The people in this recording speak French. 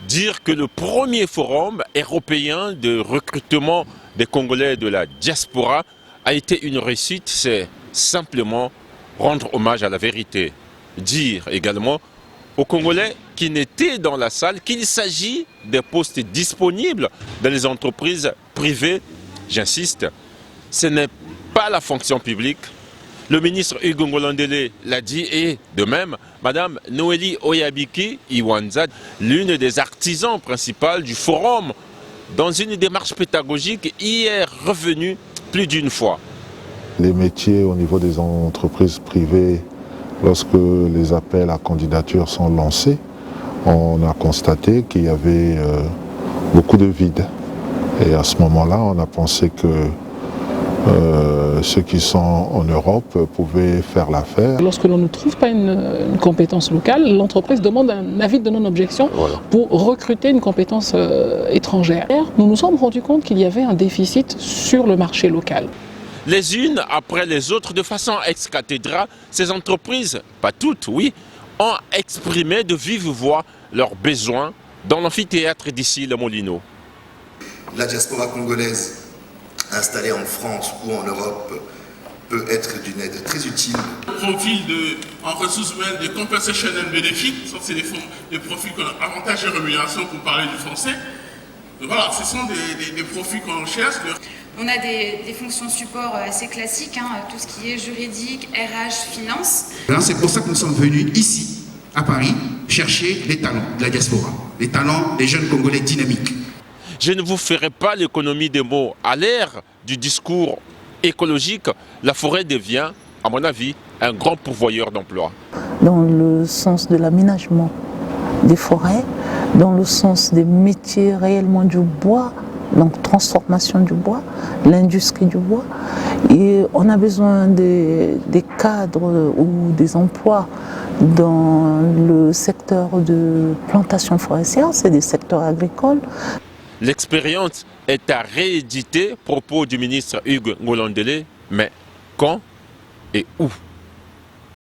dire que le premier forum européen de recrutement des Congolais de la diaspora a été une réussite, c'est simplement rendre hommage à la vérité. Dire également aux Congolais qui n'étaient dans la salle qu'il s'agit des postes disponibles dans les entreprises privées. J'insiste, ce n'est pas la fonction publique. Le ministre Hugo Ngolondele l'a dit, et de même, Madame Noélie Oyabiki Iwanza, l'une des artisans principales du forum, dans une démarche pédagogique, y est revenue plus d'une fois. Les métiers au niveau des entreprises privées, lorsque les appels à candidature sont lancés, on a constaté qu'il y avait beaucoup de vide. Et à ce moment-là, on a pensé que ceux qui sont en Europe pouvaient faire l'affaire. Lorsque l'on ne trouve pas une compétence locale, l'entreprise demande un avis de non-objection pour recruter une compétence étrangère. Nous nous sommes rendus compte qu'il y avait un déficit sur le marché local. Les unes après les autres, de façon ex cathedra, ces entreprises, pas toutes, oui, ont exprimé de vive voix leurs besoins dans l'amphithéâtre d'ici le Molino. La diaspora congolaise installée en France ou en Europe peut être d'une aide très utile. Le profil en ressources humaines de compensation and benefit, c'est des profils qu'on a avantage et rémunération pour parler du français. Donc voilà, ce sont des profils qu'on cherche. On a des fonctions support assez classiques, tout ce qui est juridique, RH, finance. C'est pour ça que nous sommes venus ici, à Paris, chercher les talents de la diaspora, les talents des jeunes Congolais dynamiques. Je ne vous ferai pas l'économie des mots. À l'ère du discours écologique, la forêt devient, à mon avis, un grand pourvoyeur d'emplois. Dans le sens de l'aménagement des forêts, dans le sens des métiers réellement du bois, donc transformation du bois, l'industrie du bois. Et on a besoin des cadres ou des emplois dans le secteur de plantation forestière, c'est des secteurs agricoles. L'expérience est à rééditer, propos du ministre Hugo Ngolondele, mais quand et où ?